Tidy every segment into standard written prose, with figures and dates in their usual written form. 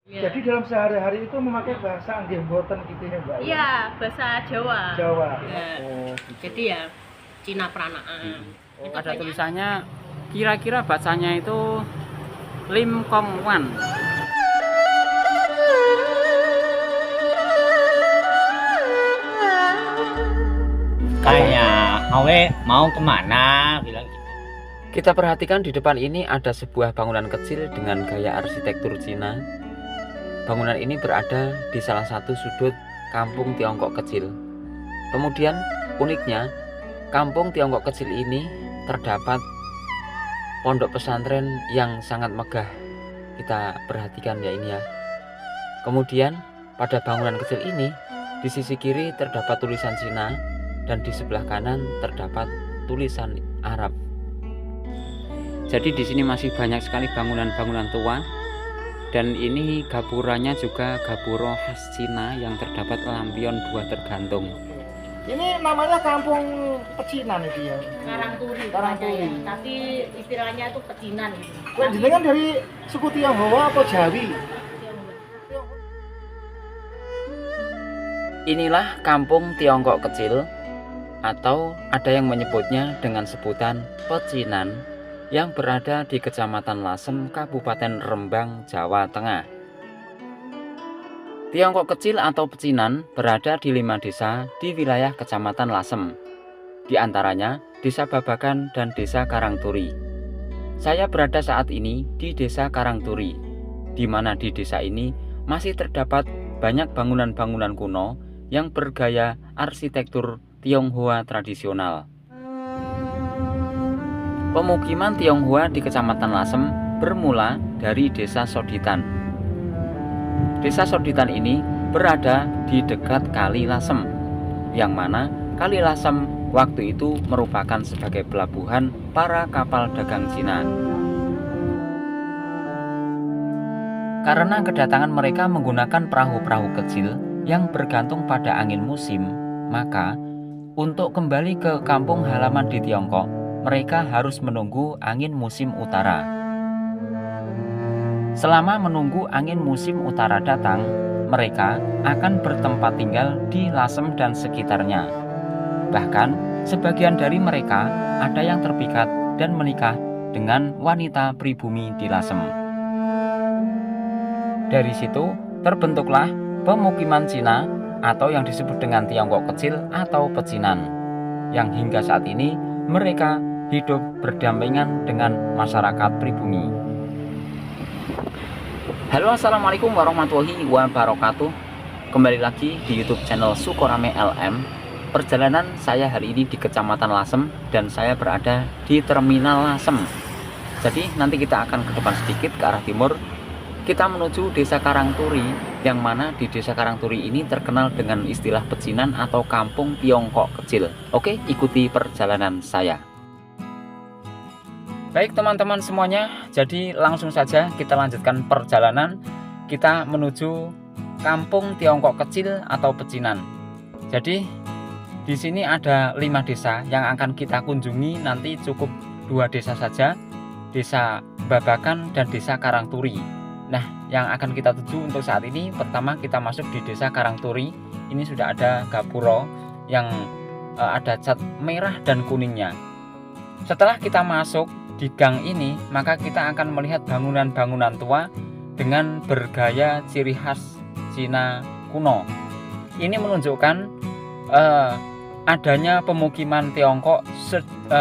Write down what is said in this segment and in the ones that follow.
Ya. Jadi dalam sehari-hari itu memakai bahasa nggih mboten gitu ya, Mbak? Iya, bahasa Jawa. Jawa. Ya. Oh, gitu. Jadi ya Cina Pranaan. Oh, Ada tulisannya kira-kira bacanya itu Lim Kong Wan. Kayak awe mau kemana bilang gitu. Kita perhatikan di depan ini ada sebuah bangunan kecil dengan gaya arsitektur Cina. Bangunan ini berada di salah satu sudut kampung Tiongkok kecil. Kemudian uniknya, kampung Tiongkok kecil ini terdapat pondok pesantren yang sangat megah. Kita perhatikan ya ini ya. Kemudian pada bangunan kecil ini, di sisi kiri terdapat tulisan Cina dan di sebelah kanan terdapat tulisan Arab. Jadi di sini masih banyak sekali bangunan-bangunan tua, dan ini gapurannya juga gapura khas Cina yang terdapat lampion dua tergantung. Ini namanya kampung pecinan itu ya. Karangturi. Karangturi. namanya, tapi istilahnya itu pecinan gitu. Kok jenengan dari suku Tionghoa atau Jawi? Inilah kampung Tiongkok kecil, atau ada yang menyebutnya dengan sebutan pecinan, yang berada di Kecamatan Lasem, Kabupaten Rembang, Jawa Tengah. Tiongkok kecil atau pecinan berada di 5 desa di wilayah Kecamatan Lasem, di antaranya Desa Babakan dan Desa Karangturi. Saya berada saat ini di Desa Karangturi, di mana di desa ini masih terdapat banyak bangunan-bangunan kuno yang bergaya arsitektur Tionghoa tradisional. Pemukiman Tionghoa di Kecamatan Lasem bermula dari Desa Soditan. Desa Soditan ini berada di dekat Kali Lasem, yang mana Kali Lasem waktu itu merupakan sebagai pelabuhan para kapal dagang Cina. Karena kedatangan mereka menggunakan perahu-perahu kecil yang bergantung pada angin musim, maka untuk kembali ke kampung halaman di Tiongkok, mereka harus menunggu angin musim utara. Selama menunggu angin musim utara datang, mereka akan bertempat tinggal di Lasem dan sekitarnya. Bahkan, sebagian dari mereka ada yang terpikat dan menikah dengan wanita pribumi di Lasem. Dari situ, terbentuklah pemukiman Cina atau yang disebut dengan Tiongkok kecil atau pecinan, yang hingga saat ini mereka hidup berdampingan dengan masyarakat pribumi. Halo, assalamualaikum warahmatullahi wabarakatuh. Kembali lagi di YouTube channel Sukorame LM. Perjalanan saya hari ini di Kecamatan Lasem dan saya berada di Terminal Lasem. Jadi nanti kita akan ke depan sedikit ke arah timur. Kita menuju Desa Karangturi, yang mana di Desa Karangturi ini terkenal dengan istilah pecinan atau kampung Tiongkok kecil. Oke, ikuti perjalanan saya. Baik teman-teman semuanya, jadi langsung saja kita lanjutkan perjalanan. Kita menuju kampung Tiongkok kecil atau pecinan. Jadi di sini ada 5 desa yang akan kita kunjungi, nanti cukup 2 desa saja, Desa Babakan dan Desa Karangturi. Nah, yang akan kita tuju untuk saat ini, pertama kita masuk di Desa Karangturi. Ini sudah ada gapura yang ada cat merah dan kuningnya. Setelah kita masuk di gang ini, maka kita akan melihat bangunan-bangunan tua dengan bergaya ciri khas Cina kuno. Ini menunjukkan adanya pemukiman Tiongkok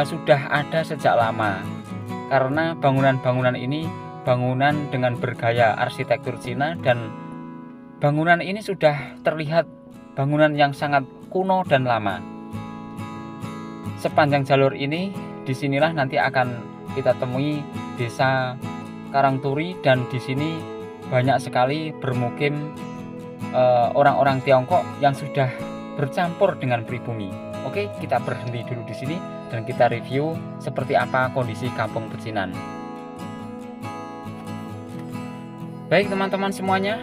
sudah ada sejak lama, karena bangunan-bangunan ini bangunan dengan bergaya arsitektur Cina, dan bangunan ini sudah terlihat bangunan yang sangat kuno dan lama. Sepanjang jalur ini, disinilah nanti akan kita temui Desa Karangturi, dan di sini banyak sekali bermukim orang-orang Tiongkok yang sudah bercampur dengan pribumi. Oke, kita berhenti dulu di sini dan kita review seperti apa kondisi kampung pecinan. Baik teman-teman semuanya,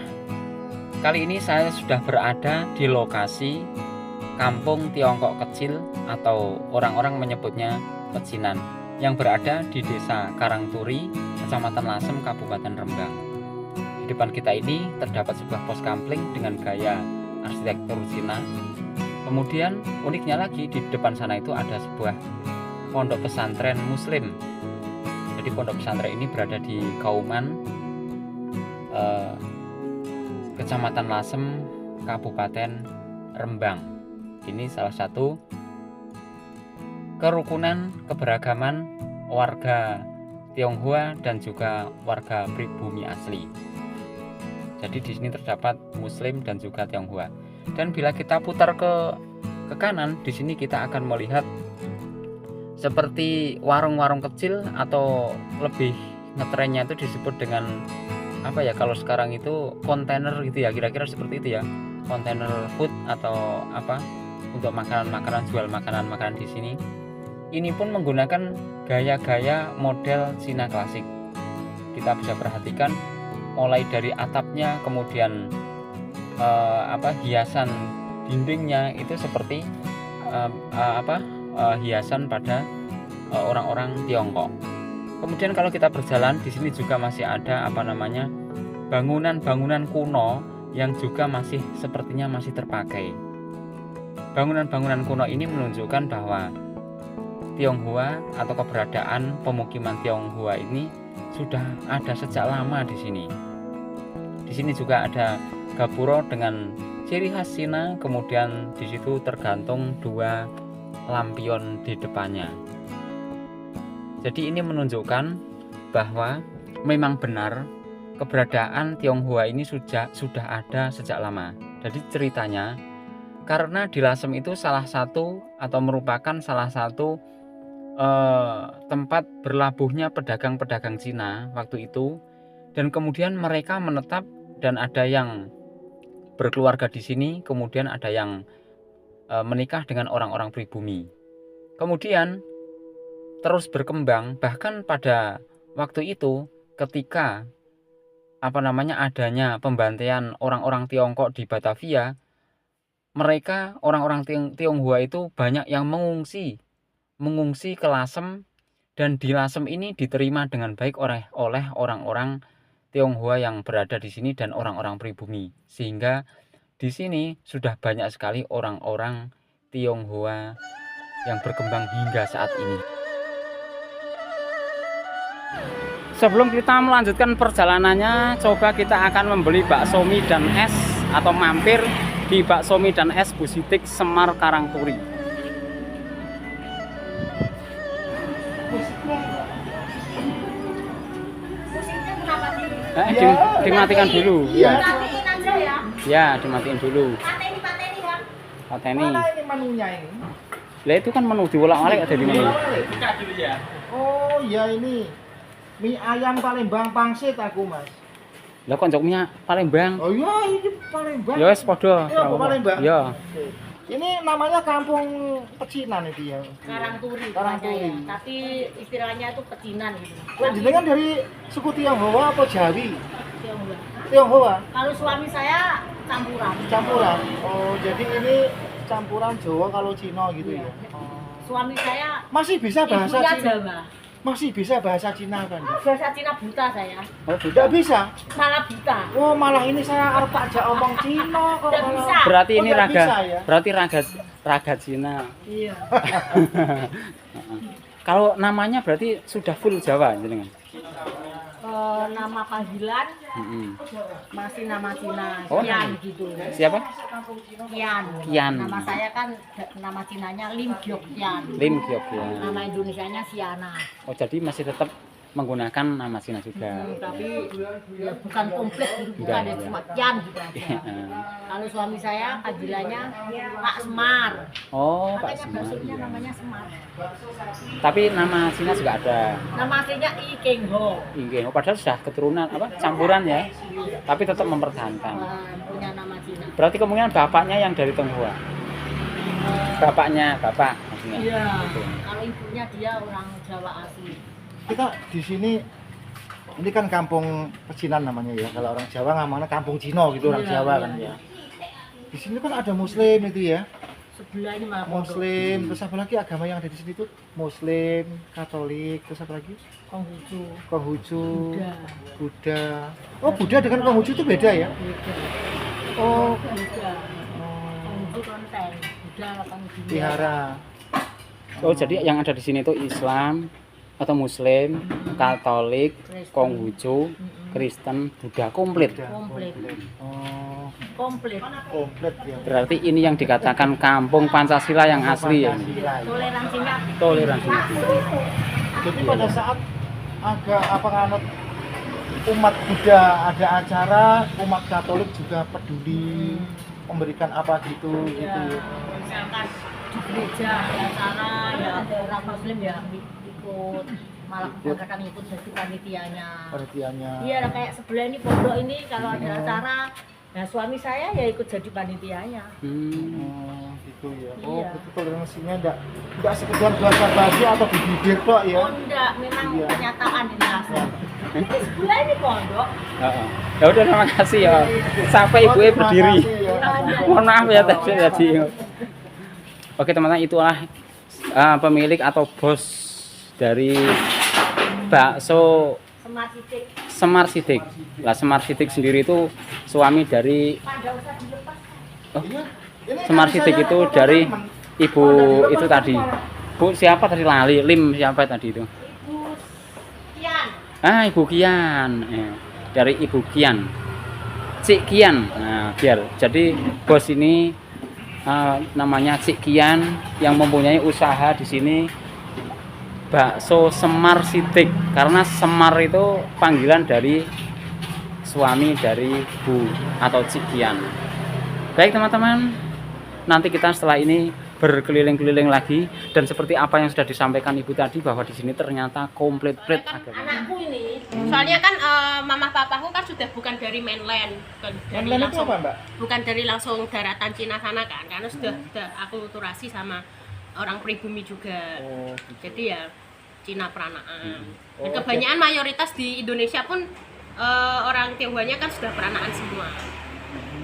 kali ini saya sudah berada di lokasi kampung Tiongkok kecil atau orang-orang menyebutnya pecinan, yang berada di Desa Karangturi, Kecamatan Lasem, Kabupaten Rembang. Di depan kita ini terdapat sebuah pos kampling dengan gaya arsitektur Cina. Kemudian uniknya lagi di depan sana itu ada sebuah pondok pesantren Muslim. Jadi pondok pesantren ini berada di Kauman, Kecamatan Lasem, Kabupaten Rembang. Ini salah satu kerukunan keberagaman warga Tionghoa dan juga warga pribumi asli. Jadi di sini terdapat Muslim dan juga Tionghoa. Dan bila kita putar ke kanan, di sini kita akan melihat seperti warung-warung kecil, atau lebih ngetrennya itu disebut dengan apa ya, kalau sekarang itu kontainer gitu ya, kira-kira seperti itu ya, kontainer food atau apa, untuk makanan-makanan, jual makanan-makanan di sini. Ini pun menggunakan gaya-gaya model Cina klasik. Kita bisa perhatikan mulai dari atapnya, kemudian hiasan dindingnya itu seperti hiasan pada orang-orang Tiongkok. Kemudian kalau kita berjalan di sini juga masih ada bangunan-bangunan kuno yang juga masih sepertinya masih terpakai. Bangunan-bangunan kuno ini menunjukkan bahwa Tionghoa atau keberadaan pemukiman Tionghoa ini sudah ada sejak lama di sini. Di sini juga ada gapuro dengan ciri khas Cina, kemudian di situ tergantung 2 lampion di depannya. Jadi ini menunjukkan bahwa memang benar keberadaan Tionghoa ini sudah ada sejak lama. Jadi ceritanya, karena di Lasem itu salah satu atau merupakan salah satu tempat berlabuhnya pedagang-pedagang Cina waktu itu, dan kemudian mereka menetap dan ada yang berkeluarga di sini, kemudian ada yang menikah dengan orang-orang pribumi. Kemudian terus berkembang, bahkan pada waktu itu ketika adanya pembantaian orang-orang Tiongkok di Batavia, mereka orang-orang Tionghoa itu banyak yang mengungsi ke Lasem, dan di Lasem ini diterima dengan baik oleh orang-orang Tionghoa yang berada di sini dan orang-orang pribumi, sehingga di sini sudah banyak sekali orang-orang Tionghoa yang berkembang hingga saat ini. Sebelum kita melanjutkan perjalanannya, coba kita akan membeli bakso mie dan es, atau mampir di bakso mie dan es Bu Sitik Semar Karangturi. Musiknya kenapa sih? Dimatikan dulu. Dimatiin aja ya. Ya, dimatiin dulu. Pateni ya. Pateni. Mana ini menunya ini? Lah itu kan menu diwolak-walik ada di menu. Oh iya, ini mie ayam Palembang pangsit aku, Mas. Lah kok njoknya Palembang? Oh iya, ini Palembang. Ya wis padha. Iya, Palembang. Ya. Ini namanya kampung pecinan itu ya. Karangturi. Karangturi. Ya. Tapi istilahnya itu pecinan gitu. Jenengan dari suku Tionghoa apa Jawi? Tionghoa. Tionghoa. Kalau suami saya campuran. Campuran. Oh, jadi ini campuran Jawa kalau Cina gitu ya. Suami saya Masih bisa bahasa ibunya Cina. Jawa. Masih bisa bahasa Cina kan? Bahasa Cina buta saya. Oh, Tidak bisa. Malah buta. Oh, malah ini saya harus aja omong Cina kok. Tidak malah. bisa. Berarti ini Oh, nggak raga. bisa ya? Berarti raga Cina. Iya. Kalau namanya berarti sudah full Jawa jenengan. Nama panggilan Mm-mm. masih nama Cina, Oh, Kian gitu. Siapa? Kian. Kian. Nama saya kan nama Cinanya Lim Gyok Kian. Lim Gyok ya. Nama Indonesianya Siana. Oh, jadi masih tetap menggunakan nama Cina juga. Tapi ya bukan komplit gitu, bukan Enggak, ya, enggak. cuma Kian gitu aja. Kalau suami saya panggilannya Pak Semar. Oh, Pak Makanya Semar. baksonya Iya. namanya Semar. Tapi nama Cina juga ada. Nama aslinya I Keng Ho. Inggih, oh, padahal sudah keturunan campuran ya. Tapi tetap mempertahankan. Punya nama Cina. Berarti kemungkinan bapaknya yang dari Tionghoa. Bapak maksudnya. Iya. Gitu. Kalau ibunya dia orang Jawa asli. Kita di sini ini kan kampung pecinan namanya ya. Kalau orang Jawa namanya kampung Cina gitu, orang Iya, Jawa iya. kan ya. Di sini kan ada Muslim itu ya. sebelah ini malah pondok. Muslim, terus apa lagi agama yang ada di sini tuh? Muslim, Katolik, terus apa lagi? Konghucu, Konghucu, Buddha, Buddha. Oh, Buddha dengan Konghucu itu beda ya? beda. Oh, Buddha, oh, Konghucu konten, Buddha Konghucu. wihara. Oh, jadi yang ada di sini itu Islam atau Muslim, Katolik, Konghucu, Kristen, Buddha komplit. Komplit. Oh, Komplit. komplit ya. Berarti ini yang dikatakan kampung Pancasila yang asli ya. Pancasila, ya. Toleransinya Toleransi. Jadi pada saat apa nganut umat Buddha ada acara, umat Katolik juga peduli memberikan apa gitu gitu. ya, misalkan di gereja ada acara ya orang Muslim ya ikut, malah mereka kan ikut jadi panitianya. Panitianya. Iya, kayak sebelah ini pondok ini kalau ada acara, nah suami saya ya ikut jadi panitianya. Oh, gitu ya. Oh, Iya. itu toleransinya enggak sekedar bahasa basi atau di bibir kok ya. Oh enggak, memang Iya. kenyataan ini langsung. Ini sebelah ini pondok. Heeh. Ya udah terima kasih ya. Sampai ibu Oh, terima berdiri. kasih ya. Mohon maaf ya tadi. Oke teman-teman, itulah pemilik atau bos dari bakso Semar Sidik. Semar Sidik. Lah Semar Sidik sendiri itu suami dari Pada usah dilepas. Iya. Ini Semar kan Sidik saya itu foto dari teman. ibu itu tadi. Bu siapa tadi lali? Lim siapa tadi itu? Ibu Kian. Ah, Ibu Kian. Dari Ibu Kian. Cik Kian. Nah, biar jadi bos ini namanya Cik Kian yang mempunyai usaha di sini bakso Semar Sidik, karena Semar itu panggilan dari suami dari Bu atau Cik Kian. Baik teman-teman, nanti kita setelah ini berkeliling-keliling lagi, dan seperti apa yang sudah disampaikan Ibu tadi bahwa di sini ternyata komplit Soalnya kan agama. anakku ini, soalnya kan mama papaku kan sudah bukan dari mainland, bukan dari Mainland itu langsung, apa, Mbak? bukan dari langsung daratan Cina sana kan, karena sudah aku turasi sama orang pribumi juga, Oh, gitu. jadi ya Cina peranaan. Oh, Dan kebanyakan mayoritas di Indonesia pun orang Tionghoanya kan sudah peranaan semua.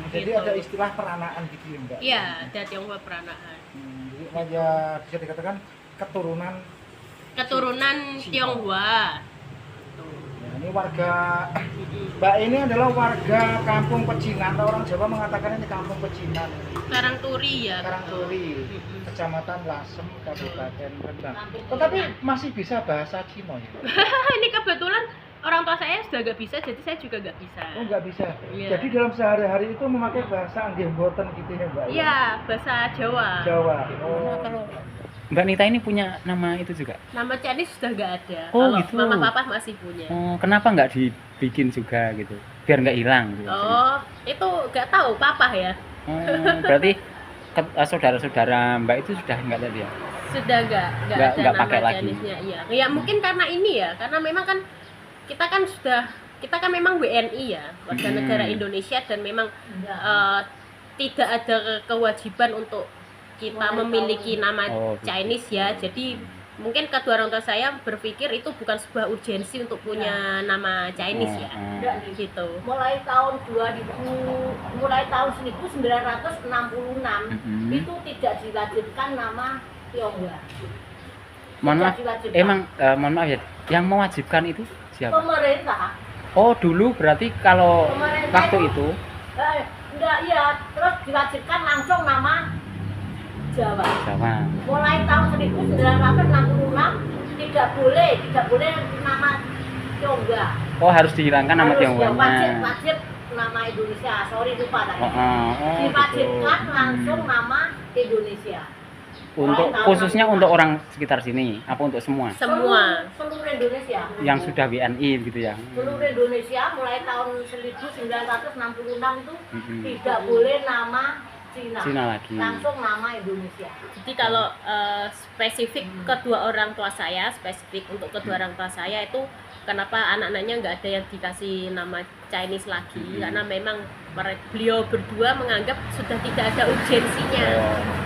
Jadi Gitu. ada istilah peranaan gitu ya, Mbak? Iya, ada Tionghoa peranaan. Jadi aja bisa dikatakan keturunan. Keturunan Tionghoa. Nah, ini warga Mbak ini adalah warga kampung Pecinan, atau orang Jawa mengatakan ini kampung Pecinan. Karangturi ya. Karangturi, Mm-mm. Kecamatan Lasem, Kabupaten Rembang. Tetapi masih bisa bahasa Cina ya? Ini kebetulan orang tua saya sudah nggak bisa, jadi saya juga nggak bisa. Oh, nggak bisa. Iya. Jadi dalam sehari-hari itu memakai bahasa Anggih Mboten gitu ya, Mbak? Iya, bahasa Jawa. Jawa. Oh. Kalau Mbak Nita ini punya nama itu juga. Nama Chinese sudah nggak ada. Oh, Kalau gitu. mama papa masih punya. Oh, kenapa nggak dibikin juga gitu? Biar nggak hilang gitu. Oh, itu nggak tahu papa ya. Oh, berarti saudara-saudara Mbak itu sudah nggak ada ya? Sudah nggak Nggak ada nama pakai lagi. Chinese-nya. Iya. Ya mungkin karena ini ya, karena memang kan kita kan memang WNI ya, warga negara Indonesia, dan memang tidak ada kewajiban untuk kita memiliki nama Oh, gitu. Chinese ya. Jadi mungkin kedua orang tua saya berpikir itu bukan sebuah urgensi untuk punya nama Chinese ya. Enggak nih. Gitu. Mulai tahun 1966 Mm-mm. itu tidak diwajibkan nama Tionghoa. Mohon Tidak maaf, diwajibkan. emang mohon maaf ya, yang mewajibkan itu siapa? Pemerintah. Oh, dulu berarti kalau Pemerintah waktu itu- itu Enggak, iya, terus diwajibkan langsung nama Jawa. Jawa. Mulai tahun 1966 tidak boleh nama Tionghoa. Oh, harus dihilangkan nama Harus ya, Tionghoanya. wajib nama Indonesia. Sorry lupa tadi. Oh, Diwajibkan gitu. langsung nama Indonesia. Untuk khususnya untuk orang sekitar sini, apa untuk semua? Semua. Seluruh Indonesia. Yang sudah WNI gitu ya. Seluruh Indonesia mulai tahun 1966 itu Mm-mm. tidak boleh nama Cina. Cina lagi. Langsung nama Indonesia. Jadi kalau spesifik kedua orang tua saya, spesifik untuk kedua orang tua saya itu kenapa anak-anaknya nggak ada yang dikasih nama Chinese lagi, karena memang beliau berdua menganggap sudah tidak ada urgensinya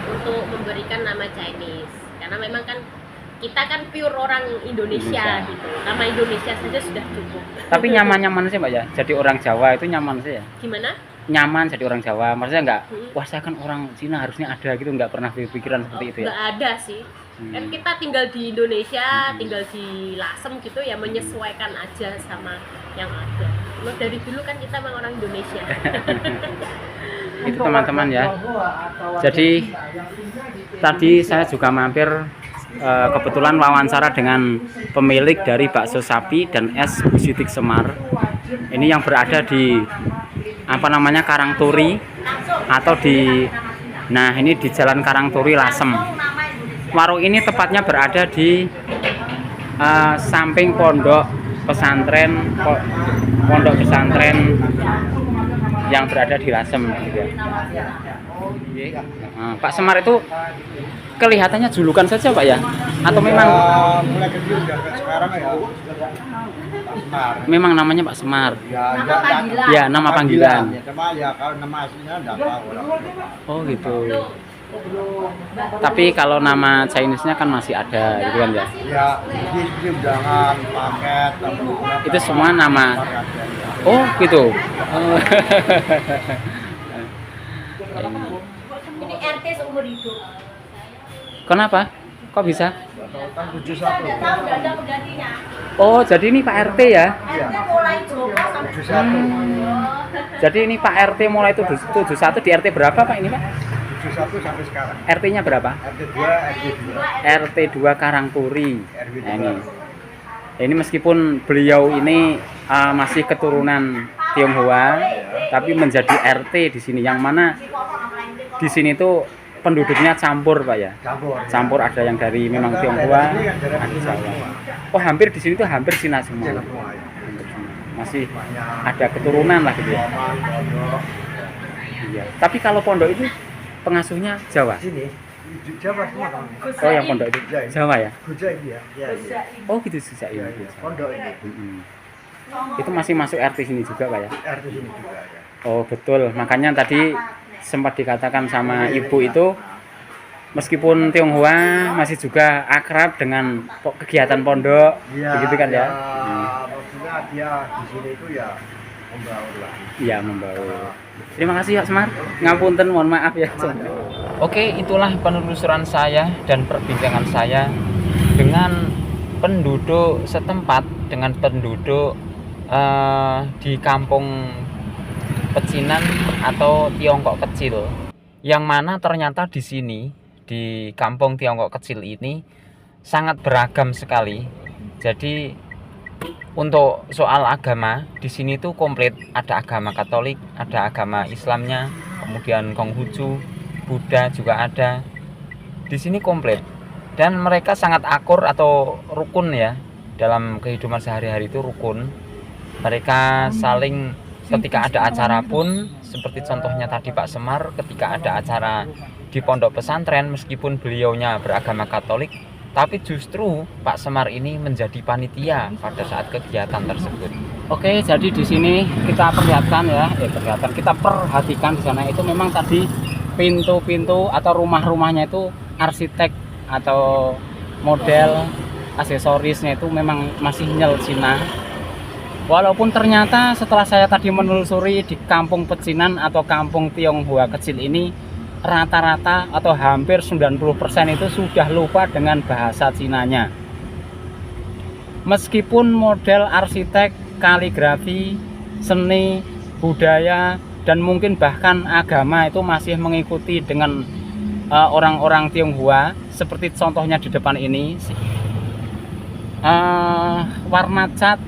untuk memberikan nama Chinese, karena memang kan kita kan pure orang Indonesia Indonesia. gitu, nama Indonesia saja sudah cukup. Tapi nyaman-nyaman sih Mbak ya. Jadi orang Jawa itu nyaman sih ya. Gimana? nyaman jadi orang Jawa? Maksudnya nggak, wah saya kan orang Cina harusnya ada gitu, nggak pernah berpikiran seperti itu ya? Nggak ada sih. Kan kita tinggal di Indonesia, tinggal di Lasem gitu ya, menyesuaikan aja sama yang ada. Cuma dari dulu kan kita memang orang Indonesia. Itu teman-teman ya. Jadi tadi saya juga mampir kebetulan wawancara dengan pemilik dari bakso sapi dan es Bu Sitik Semar. Ini yang berada di apa namanya Karangturi atau di ini di Jalan Karangturi Lasem. Warung ini tepatnya berada di samping pondok pesantren yang berada di Lasem gitu ya. Pak Semar itu kelihatannya julukan saja Pak ya? Atau memang mulai kecil sekarang ya Pak Semar. Memang namanya Pak Semar. Ya, nama panggilan. Ya, cuma ya kalau nama aslinya enggak tahu orang. Oh gitu. Tapi kalau nama Chinese-nya kan masih ada gitu kan ya? Ya, di undangan, paket, Itu semua nama. Oh gitu. Oh. Ini RT seumur hidup. Kenapa? Kok bisa? Kan 71. Nggak tahu, nggak ada penggantinya. Oh jadi ini Pak RT ya? RT mulai Joko sampai 71. Jadi ini Pak RT mulai 71 di RT berapa Pak ini Pak? 71 sampai sekarang. RT-nya berapa? RT 2 Karangturi. Nah, ini meskipun beliau ini masih keturunan Tionghoa, tapi menjadi RT di sini, yang mana di sini tuh penduduknya campur Pak ya. Campur, ada yang dari memang Tionghoa, ada Jawa. Oh hampir di sini tuh hampir Cina semua. Masih ada keturunan lah gitu ya. Iya. Tapi kalau pondok itu pengasuhnya Jawa. Sini Jawa semua kan. Oh yang pondok itu Jawa ya? Gojek ya. Oh gitu sejak ini. Pondok ini. Itu masih masuk RT sini juga Pak ya? RT sini juga ya. Oh betul, makanya tadi sempat dikatakan sama ibu itu meskipun Tionghoa masih juga akrab dengan kegiatan pondok, begitu kan ya? Maksudnya dia di sini itu ya membaur lah. Iya membaur. Terima kasih Pak Semar, ngapunten, mohon maaf ya. Oke, itulah penelusuran saya dan perbincangan saya dengan penduduk setempat, dengan penduduk di kampung pecinan atau Tiongkok kecil, yang mana ternyata di sini di kampung Tiongkok kecil ini sangat beragam sekali. Jadi untuk soal agama di sini tuh komplit, ada agama Katolik, ada agama Islamnya, kemudian Konghucu, Buddha juga ada. Di sini komplit dan mereka sangat akur atau rukun ya, dalam kehidupan sehari-hari itu rukun. Mereka saling, ketika ada acara pun seperti contohnya tadi Pak Semar, ketika ada acara di pondok pesantren meskipun beliaunya beragama Katolik, tapi justru Pak Semar ini menjadi panitia pada saat kegiatan tersebut. Oke, jadi di sini kita perlihatkan ya, kita perhatikan di sana itu memang tadi pintu-pintu atau rumah-rumahnya itu arsitek atau model aksesorisnya itu memang masih nyel Cina. Walaupun ternyata setelah saya tadi menelusuri di kampung pecinan atau kampung Tionghoa kecil ini, rata-rata atau hampir 90% itu sudah lupa dengan bahasa Cinanya. Meskipun model arsitek, kaligrafi, seni, budaya, dan mungkin bahkan agama itu masih mengikuti dengan orang-orang Tionghoa, seperti contohnya di depan ini, warna cat,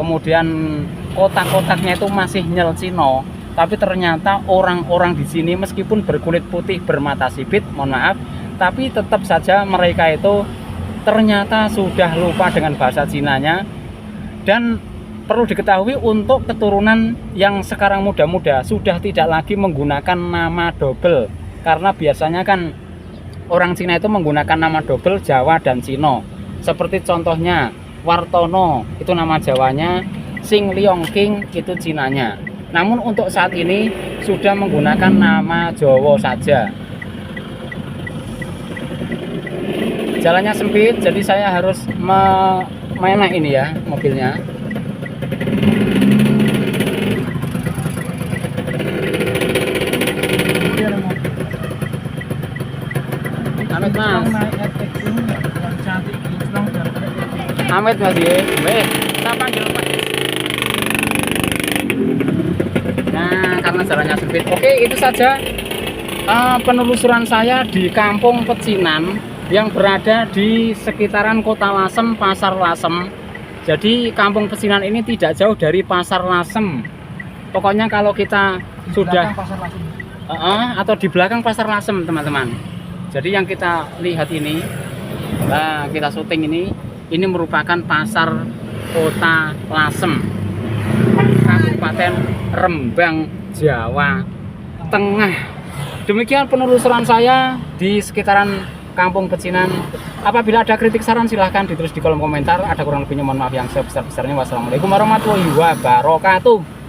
kemudian kotak-kotaknya itu masih nyel Cino. Tapi ternyata orang-orang di sini meskipun berkulit putih bermata sipit, mohon maaf, tapi tetap saja mereka itu ternyata sudah lupa dengan bahasa Cinanya. Dan perlu diketahui untuk keturunan yang sekarang muda-muda sudah tidak lagi menggunakan nama double, karena biasanya kan orang Cina itu menggunakan nama double Jawa dan Cino. Seperti contohnya Wartono itu nama Jawanya, Sing Leong King itu Cinanya. Namun untuk saat ini sudah menggunakan nama Jawa saja. Jalannya sempit, jadi saya harus menaik ini ya mobilnya. Mas. naik etek ini yang cantik kinclong dan etek. Amit Mas ya. Weh, kita panggil Pak. Nah, karena jalannya sempit. Oke, itu saja penelusuran saya di Kampung Pecinan yang berada di sekitaran Kota Lasem, Pasar Lasem. Jadi Kampung Pecinan ini tidak jauh dari Pasar Lasem. Pokoknya kalau kita Di sudah belakang pasar langsung. atau di belakang Pasar Lasem, teman-teman. Jadi yang kita lihat ini, kita syuting ini merupakan pasar Kota Lasem, Kabupaten Rembang, Jawa Tengah. Demikian penelusuran saya di sekitaran Kampung Pecinan. Apabila ada kritik saran silahkan ditulis di kolom komentar. Ada kurang lebihnya mohon maaf yang sebesar-besarnya. Wassalamualaikum warahmatullahi wabarakatuh.